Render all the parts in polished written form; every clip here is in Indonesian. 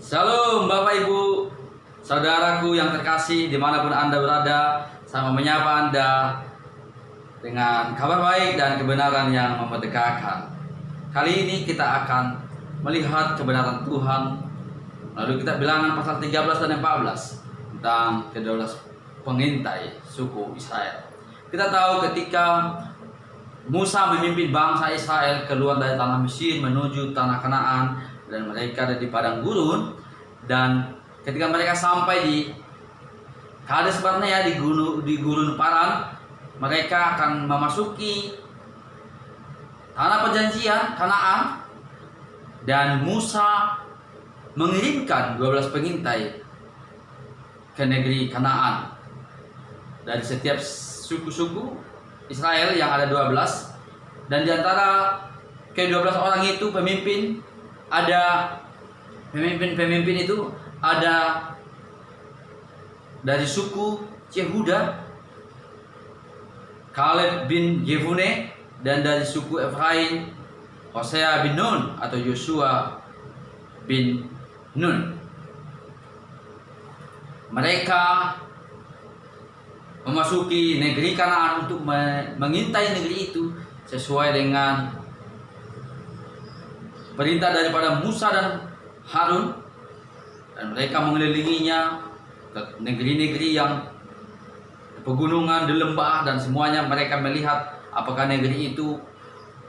Shalom Bapak Ibu, saudaraku yang terkasih dimanapun Anda berada. Saya menyapa Anda dengan kabar baik dan kebenaran yang memerdekakan. Kali ini kita akan melihat kebenaran Tuhan. Lalu kita bilangan pasal 13 dan 14 tentang ke-12 pengintai suku Israel. Kita tahu ketika Musa memimpin bangsa Israel keluar dari tanah Mesir menuju tanah Kanaan, dan mereka ada di padang gurun, dan ketika mereka sampai di Kades Barnea di gurun Paran, mereka akan memasuki tanah perjanjian Kanaan, dan Musa mengirimkan 12 pengintai ke negeri Kanaan dari setiap suku-suku Israel yang ada 12, dan di antara ke-12 orang itu pemimpin itu ada dari suku Yehuda Kaleb bin Yefune, dan dari suku Efraim Hosea bin Nun atau Yosua bin Nun. Mereka memasuki negeri Kanaan untuk mengintai negeri itu sesuai dengan perintah daripada Musa dan Harun, dan mereka mengelilinginya ke negeri-negeri yang pegunungan, di lembah, dan semuanya mereka melihat apakah negeri itu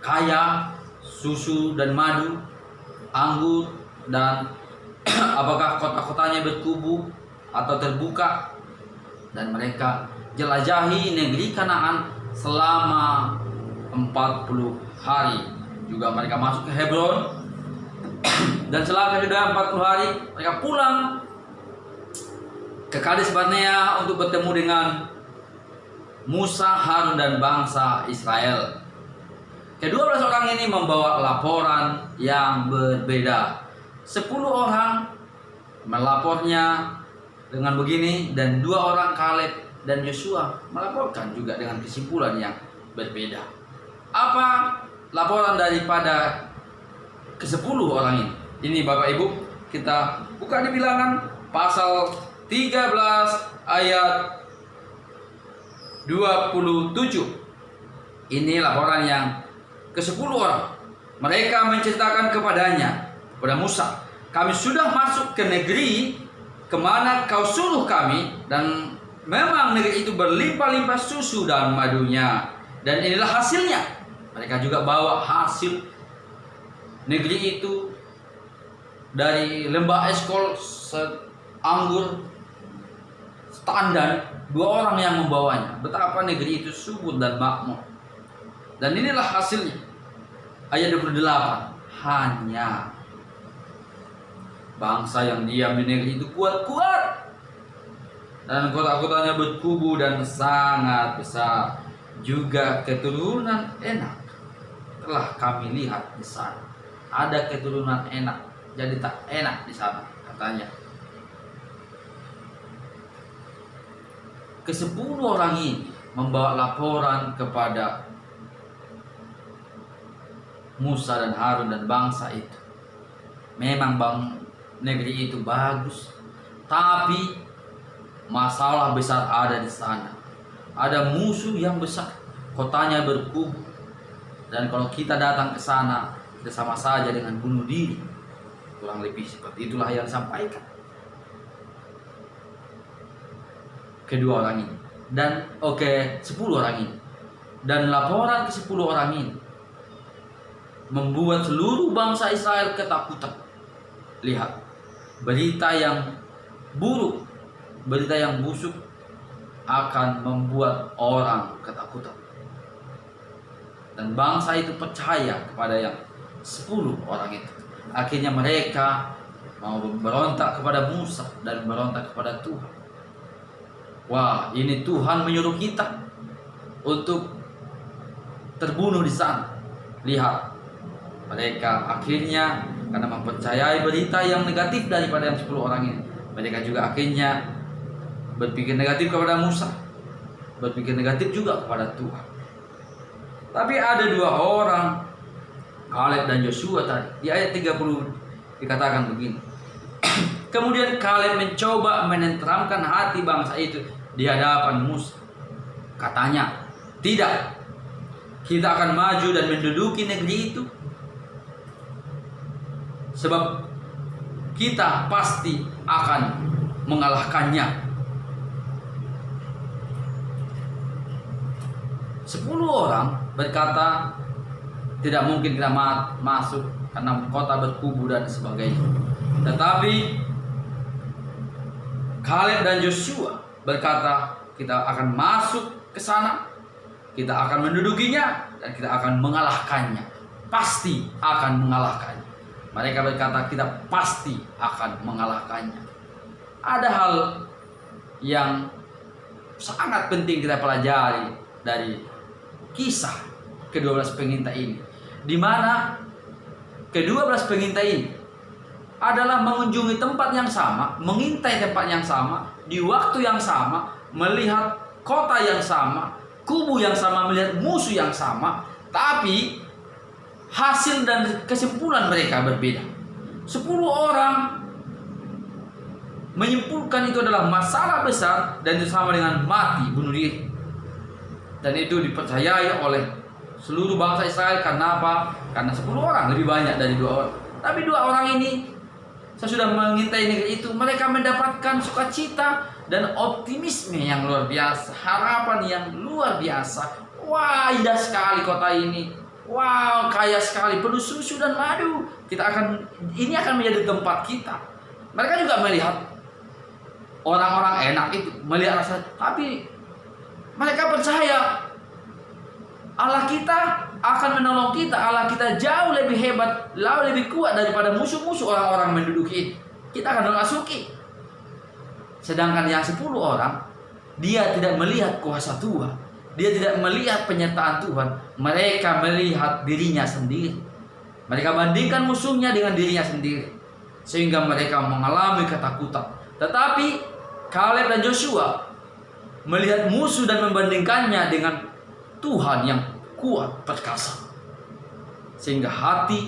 kaya susu dan madu, anggur, dan apakah kota-kotanya berkubu atau terbuka. Dan mereka jelajahi negeri Kanaan selama 40 hari. Juga mereka masuk ke Hebron, dan setelah sudah 40 hari mereka pulang ke Kades Barnea untuk bertemu dengan Musa, Harun, dan bangsa Israel. Ke-12 orang ini membawa laporan yang berbeda. 10 orang melapornya dengan begini, dan 2 orang Kaleb dan Yosua melaporkan juga dengan kesimpulan yang berbeda. Apa laporan daripada ke-10 orang ini? Ini Bapak Ibu, kita buka di Bilangan pasal 13 ayat 27. Ini laporan yang ke-10 orang. Mereka menceritakan kepada Musa, kami sudah masuk ke negeri kemana kau suruh kami, dan memang negeri itu berlimpah-limpah susu dan madunya, dan inilah hasilnya. Mereka juga bawa hasil negeri itu dari lembah Eskol, anggur, standar, 2 orang yang membawanya. Betapa negeri itu subur dan makmur. Dan inilah hasilnya. Ayat 28. Hanya bangsa yang diam di negeri itu kuat-kuat, dan kota-kotanya berkubu dan sangat besar. Juga keturunan enak telah kami lihat di sana. Ada keturunan enak, jadi tak enak di sana, katanya. Ke-10 orang ini membawa laporan kepada Musa dan Harun dan bangsa itu. Memang negeri itu bagus, tapi masalah besar ada di sana. Ada musuh yang besar, kotanya berkubu, dan kalau kita datang ke sana, kita sama saja dengan bunuh diri. Kurang lebih seperti itulah yang disampaikan kedua orang ini. Dan 10 orang ini. Dan laporan ke-10 orang ini membuat seluruh bangsa Israel ketakutan. Lihat, berita yang buruk, berita yang busuk akan membuat orang ketakutan. Dan bangsa itu percaya kepada yang 10 orang itu. Akhirnya mereka mau berontak kepada Musa dan berontak kepada Tuhan. Wah, ini Tuhan menyuruh kita untuk terbunuh di sana. Lihat, mereka akhirnya karena mempercayai berita yang negatif daripada yang 10 orang ini, mereka juga akhirnya berpikir negatif kepada Musa, berpikir negatif juga kepada Tuhan. Tapi ada 2 orang, Kaleb dan Yosua tadi. Di ayat 30 dikatakan begini. Kemudian Kaleb mencoba menenteramkan hati bangsa itu di hadapan Musa. Katanya, tidak, kita akan maju dan menduduki negeri itu, sebab kita pasti akan mengalahkannya. 10 orang berkata, tidak mungkin kita masuk karena kota berkubu dan sebagainya. Tetapi Kaleb dan Joshua berkata, kita akan masuk ke sana, kita akan mendudukinya, dan kita akan mengalahkannya. Pasti akan mengalahkannya. Mereka berkata, kita pasti akan mengalahkannya. Ada hal yang sangat penting kita pelajari dari kisah ke-12 pengintai ini, di mana ke-12 pengintai ini adalah mengunjungi tempat yang sama, mengintai tempat yang sama, di waktu yang sama, melihat kota yang sama, kubu yang sama, melihat musuh yang sama, tapi hasil dan kesimpulan mereka berbeda. 10 orang menyimpulkan itu adalah masalah besar dan itu sama dengan mati, bunuh diri. Dan itu dipercayai oleh seluruh bangsa Israel. Karena apa? Karena 10 orang lebih banyak dari 2 orang. Tapi 2 orang ini, sesudah mengintai negeri itu, mereka mendapatkan sukacita dan optimisme yang luar biasa, harapan yang luar biasa. Wah, indah sekali kota ini. Wow, kaya sekali, penuh susu dan madu. Ini akan menjadi tempat kita. Mereka juga melihat orang-orang enak itu, melihat rasa, tapi mereka percaya Allah kita akan menolong kita. Allah kita jauh lebih hebat, jauh lebih kuat daripada musuh-musuh orang-orang menduduki. Kita akan memasuki. Sedangkan yang 10 orang, dia tidak melihat kuasa Tuhan, dia tidak melihat penyertaan Tuhan. Mereka melihat dirinya sendiri. Mereka bandingkan musuhnya dengan dirinya sendiri, sehingga mereka mengalami ketakutan. Tetapi Kaleb dan Joshua melihat musuh dan membandingkannya dengan Tuhan yang kuat perkasa, sehingga hati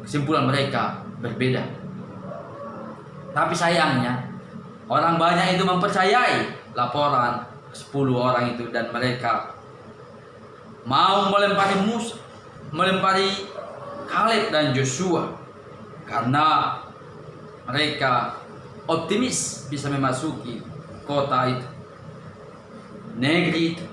kesimpulan mereka berbeda. Tapi sayangnya orang banyak itu mempercayai laporan 10 orang itu, dan mereka mau melempari Kaleb dan Joshua karena mereka optimis bisa memasuki kota itu, negeri itu.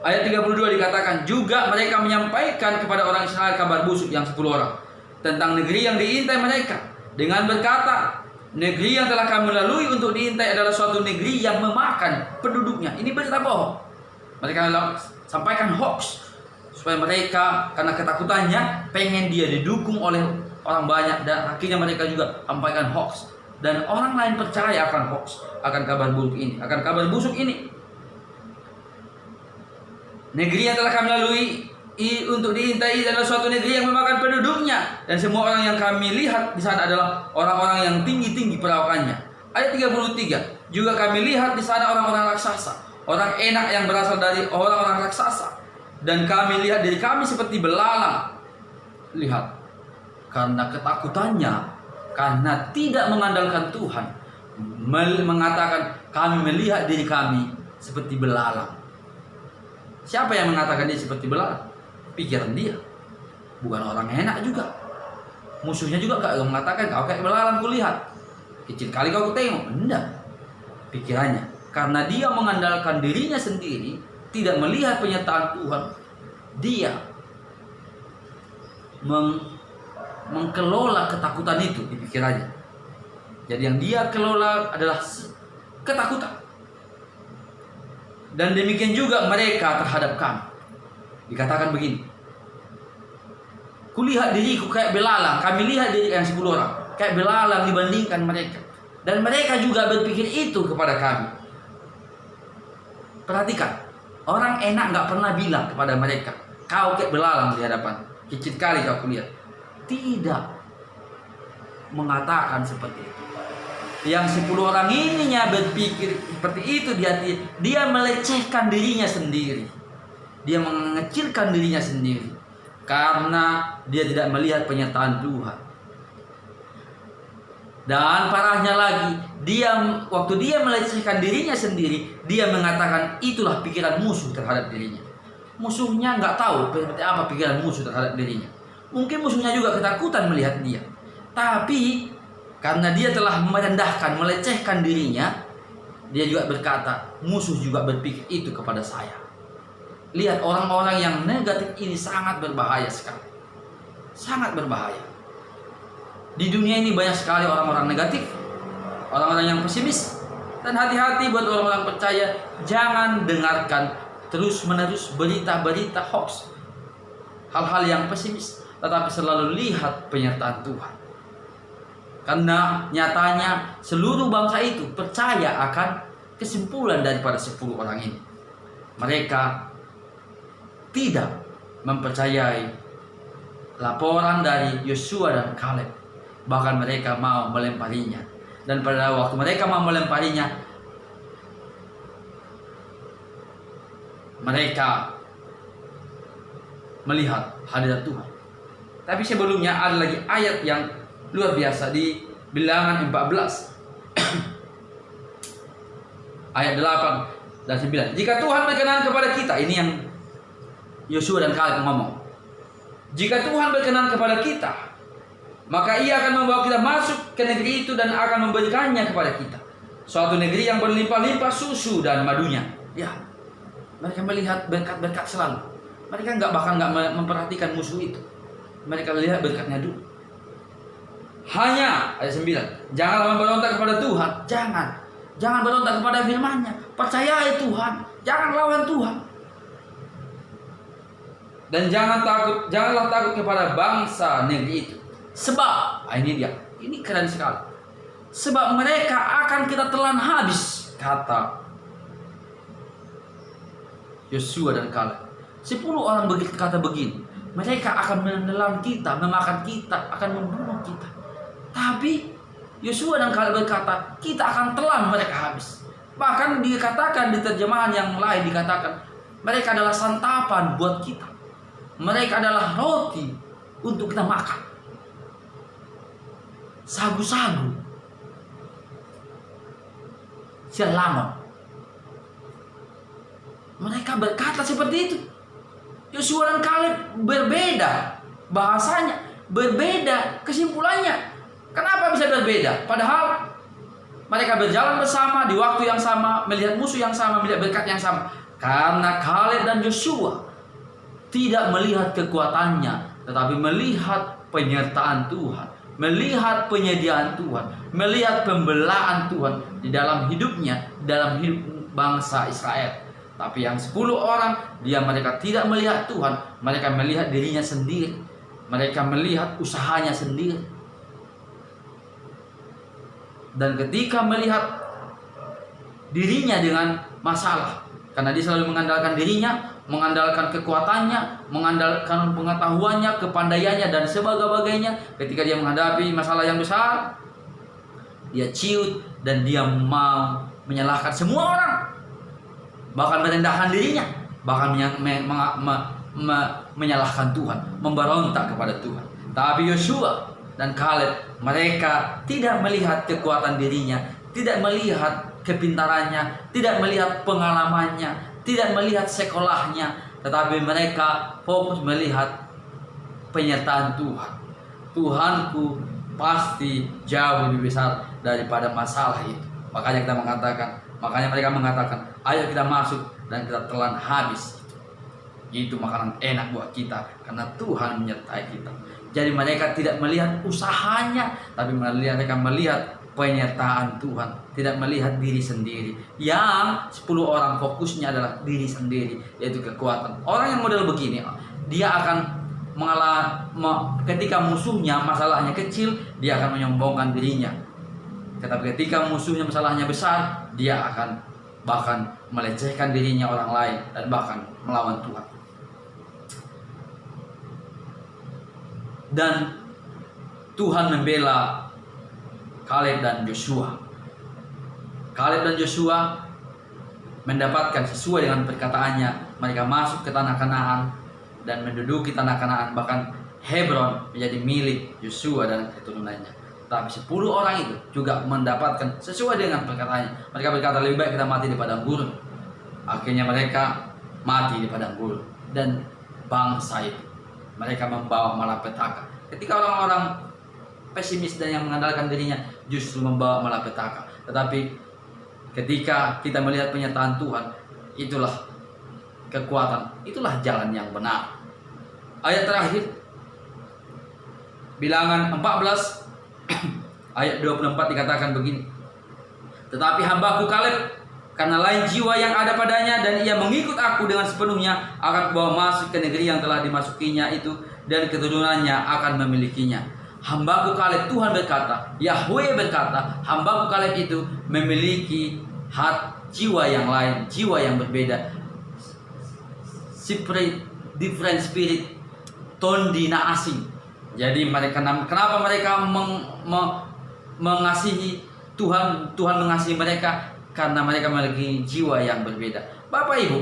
Ayat 32 dikatakan, juga mereka menyampaikan kepada orang Israel kabar busuk yang 10 orang tentang negeri yang diintai mereka, dengan berkata, negeri yang telah kami lalui untuk diintai adalah suatu negeri yang memakan penduduknya. Ini berita bohong. Mereka sampaikan hoax, supaya mereka karena ketakutannya pengen dia didukung oleh orang banyak, dan akhirnya mereka juga sampaikan hoax, dan orang lain percaya akan hoax, akan kabar buruk ini, akan kabar busuk ini. Negeri yang telah kami lalui untuk diintai adalah suatu negeri yang memakan penduduknya, dan semua orang yang kami lihat di sana adalah orang-orang yang tinggi-tinggi perawakannya. Ayat 33, juga kami lihat di sana orang-orang raksasa, orang enak yang berasal dari orang-orang raksasa, dan kami lihat diri kami seperti belalang. Lihat, karena ketakutannya, karena tidak mengandalkan Tuhan, mengatakan kami melihat diri kami seperti belalang. Siapa yang mengatakan dia seperti belalang? Pikiran dia. Bukan orang enak juga. Musuhnya juga gak mengatakan kau kayak belalang kulihat, kecil kali kau tengok. Enggak. Pikirannya, karena dia mengandalkan dirinya sendiri, tidak melihat penyertaan Tuhan, dia mengkelola ketakutan itu di pikirannya. Jadi yang dia kelola adalah ketakutan. Dan demikian juga mereka terhadap kami. Dikatakan begini, kulihat diriku kayak belalang. Kami lihat diri yang 10 orang kayak belalang dibandingkan mereka. Dan mereka juga berpikir itu kepada kami. Perhatikan, orang enak gak pernah bilang kepada mereka, kau kayak belalang di hadapan, kecil kali kau kulihat. Tidak mengatakan seperti itu. Yang 10 orang ininya berpikir seperti itu di hati. Dia melecehkan dirinya sendiri, dia mengecilkan dirinya sendiri, karena dia tidak melihat penyertaan Tuhan. Dan parahnya lagi, waktu dia melecehkan dirinya sendiri, dia mengatakan itulah pikiran musuh terhadap dirinya. Musuhnya nggak tahu seperti apa pikiran musuh terhadap dirinya. Mungkin musuhnya juga ketakutan melihat dia. Tapi karena dia telah merendahkan, melecehkan dirinya, dia juga berkata, musuh juga berpikir itu kepada saya. Lihat, orang-orang yang negatif ini sangat berbahaya sekali. Sangat berbahaya. Di dunia ini banyak sekali orang-orang negatif, orang-orang yang pesimis. Dan hati-hati buat orang-orang percaya, jangan dengarkan terus-menerus berita-berita hoax, hal-hal yang pesimis, tetapi selalu lihat penyertaan Tuhan. Karena nyatanya seluruh bangsa itu percaya akan kesimpulan daripada 10 orang ini. Mereka tidak mempercayai laporan dari Yosua dan Kaleb. Bahkan mereka mau melemparinya. Dan pada waktu mereka mau melemparinya, mereka melihat hadirat Tuhan. Tapi sebelumnya ada lagi ayat yang luar biasa di Bilangan 14 ayat 8 dan 9. Jika Tuhan berkenan kepada kita, ini yang Yosua dan Kaleb ngomong. Jika Tuhan berkenan kepada kita, maka Ia akan membawa kita masuk ke negeri itu dan akan memberikannya kepada kita, suatu negeri yang berlimpah-limpah susu dan madunya. Ya, mereka melihat berkat-berkat selalu. Mereka bahkan nggak memperhatikan musuh itu. Mereka lihat berkatnya dulu. Hanya ayat 9, janganlah memberontak kepada Tuhan. Jangan berontak kepada firman-Nya. Percayai Tuhan, jangan lawan Tuhan. Dan janganlah takut kepada bangsa negeri itu. Sebab, ini dia, ini keren sekali. Sebab mereka akan kita telan habis, kata Yosua dan Kaleb. 10 orang berkata begini, mereka akan menelan kita, memakan kita, akan membunuh kita. Tapi Yosua dan Kaleb berkata, kita akan telan mereka habis. Bahkan dikatakan di terjemahan yang lain dikatakan, mereka adalah santapan buat kita. Mereka adalah roti untuk kita makan. Sagu-sagu, sialamon. Mereka berkata seperti itu. Yosua dan Kaleb berbeda bahasanya, berbeda kesimpulannya. Kenapa bisa berbeda? Padahal mereka berjalan bersama di waktu yang sama, melihat musuh yang sama, melihat berkat yang sama. Karena Kaleb dan Yosua tidak melihat kekuatannya, tetapi melihat penyertaan Tuhan, melihat penyediaan Tuhan, melihat pembelaan Tuhan di dalam hidupnya, dalam hidup bangsa Israel. Tapi yang 10 orang, mereka tidak melihat Tuhan, mereka melihat dirinya sendiri, mereka melihat usahanya sendiri. Dan ketika melihat dirinya dengan masalah, karena dia selalu mengandalkan dirinya, mengandalkan kekuatannya, mengandalkan pengetahuannya, kepandaiannya, dan sebagainya. Ketika dia menghadapi masalah yang besar, dia ciut dan dia mau menyalahkan semua orang, bahkan merendahkan dirinya, bahkan menyalahkan Tuhan, memberontak kepada Tuhan. Tapi Yosua dan Kaleb, mereka tidak melihat kekuatan dirinya, tidak melihat kepintarannya, tidak melihat pengalamannya, tidak melihat sekolahnya, tetapi mereka fokus melihat penyertaan Tuhan. Tuhanku pasti jauh lebih besar daripada masalah itu. Makanya mereka mengatakan, ayo kita masuk dan kita telan habis. Itu makanan enak buat kita karena Tuhan menyertai kita. Jadi mereka tidak melihat usahanya, tapi mereka melihat penyertaan Tuhan, tidak melihat diri sendiri. Yang 10 orang fokusnya adalah diri sendiri, yaitu kekuatan. Orang yang model begini, dia akan ketika musuhnya masalahnya kecil, dia akan menyombongkan dirinya. Tetapi ketika musuhnya masalahnya besar, dia akan bahkan melecehkan dirinya orang lain dan bahkan melawan Tuhan. Dan Tuhan membela Kaleb dan Yosua. Kaleb dan Yosua mendapatkan sesuai dengan perkataannya. Mereka masuk ke tanah Kanaan dan menduduki tanah Kanaan. Bahkan Hebron menjadi milik Yosua dan keturunannya. Tetapi 10 orang itu juga mendapatkan sesuai dengan perkataannya. Mereka berkata, lebih baik kita mati di padang gurun. Akhirnya mereka mati di padang gurun. Dan bangsa itu, mereka membawa malapetaka. Ketika orang-orang pesimis dan yang mengandalkan dirinya justru membawa malapetaka. Tetapi ketika kita melihat pernyataan Tuhan, itulah kekuatan, itulah jalan yang benar. Ayat terakhir, Bilangan 14 ayat 24 dikatakan begini. Tetapi hambaku Kaleb, karena lain jiwa yang ada padanya dan ia mengikut aku dengan sepenuhnya, akan kubawa masuk ke negeri yang telah dimasukinya itu, dan keturunannya akan memilikinya. Hambaku Kaleb, Tuhan berkata, Yahweh berkata, hambaku Kaleb itu memiliki jiwa yang lain, jiwa yang berbeda, different spirit, tondina asing. Jadi mereka, kenapa mereka mengasihi Tuhan? Tuhan mengasihi mereka karena mereka memiliki jiwa yang berbeda. Bapak Ibu,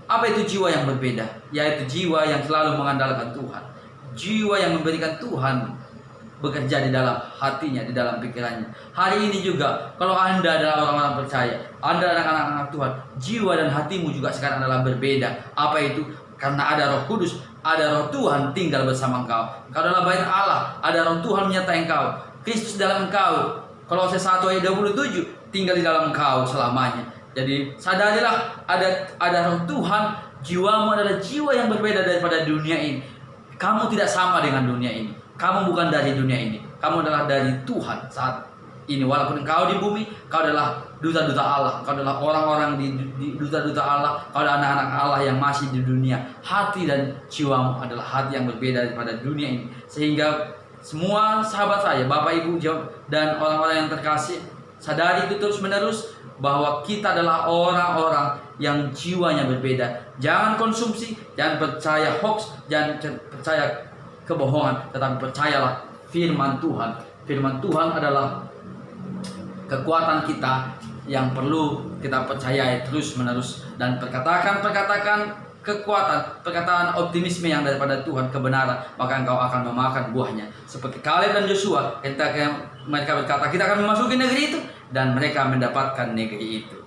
apa itu jiwa yang berbeda? Yaitu jiwa yang selalu mengandalkan Tuhan, jiwa yang memberikan Tuhan bekerja di dalam hatinya, di dalam pikirannya. Hari ini juga, kalau Anda adalah orang-orang percaya, Anda adalah anak-anak Tuhan, jiwa dan hatimu juga sekarang adalah berbeda. Apa itu? Karena ada Roh Kudus, ada Roh Tuhan tinggal bersama engkau. Engkau adalah bait Allah, ada Roh Tuhan menyertai engkau. Kristus dalam engkau. Kolose 1 ayat 27, tinggal di dalam engkau selamanya. Jadi sadarilah ada Roh Tuhan, jiwamu adalah jiwa yang berbeda daripada dunia ini. Kamu tidak sama dengan dunia ini. Kamu bukan dari dunia ini. Kamu adalah dari Tuhan saat ini. Walaupun engkau di bumi, kau adalah duta-duta Allah. Kau adalah orang-orang di duta-duta Allah. Kau adalah anak-anak Allah yang masih di dunia. Hati dan jiwamu adalah hati yang berbeda daripada dunia ini. Sehingga semua sahabat saya, Bapak Ibu dan orang-orang yang terkasih, sadari itu terus-menerus bahwa kita adalah orang-orang yang jiwanya berbeda. Jangan konsumsi, jangan percaya hoax, jangan percaya kebohongan, tetapi percayalah firman Tuhan. Firman Tuhan adalah kekuatan kita yang perlu kita percayai terus-menerus, dan perkataan kekuatan, perkataan optimisme yang daripada Tuhan, kebenaran, maka engkau akan memakan buahnya. Seperti Kaleb dan Yosua, ketika mereka berkata, kita akan memasuki negeri itu, dan mereka mendapatkan negeri itu.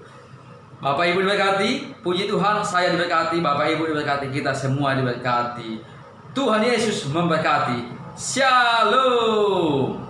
Bapak Ibu diberkati, puji Tuhan, saya diberkati, Bapak Ibu diberkati, kita semua diberkati. Tuhan Yesus memberkati. Shalom.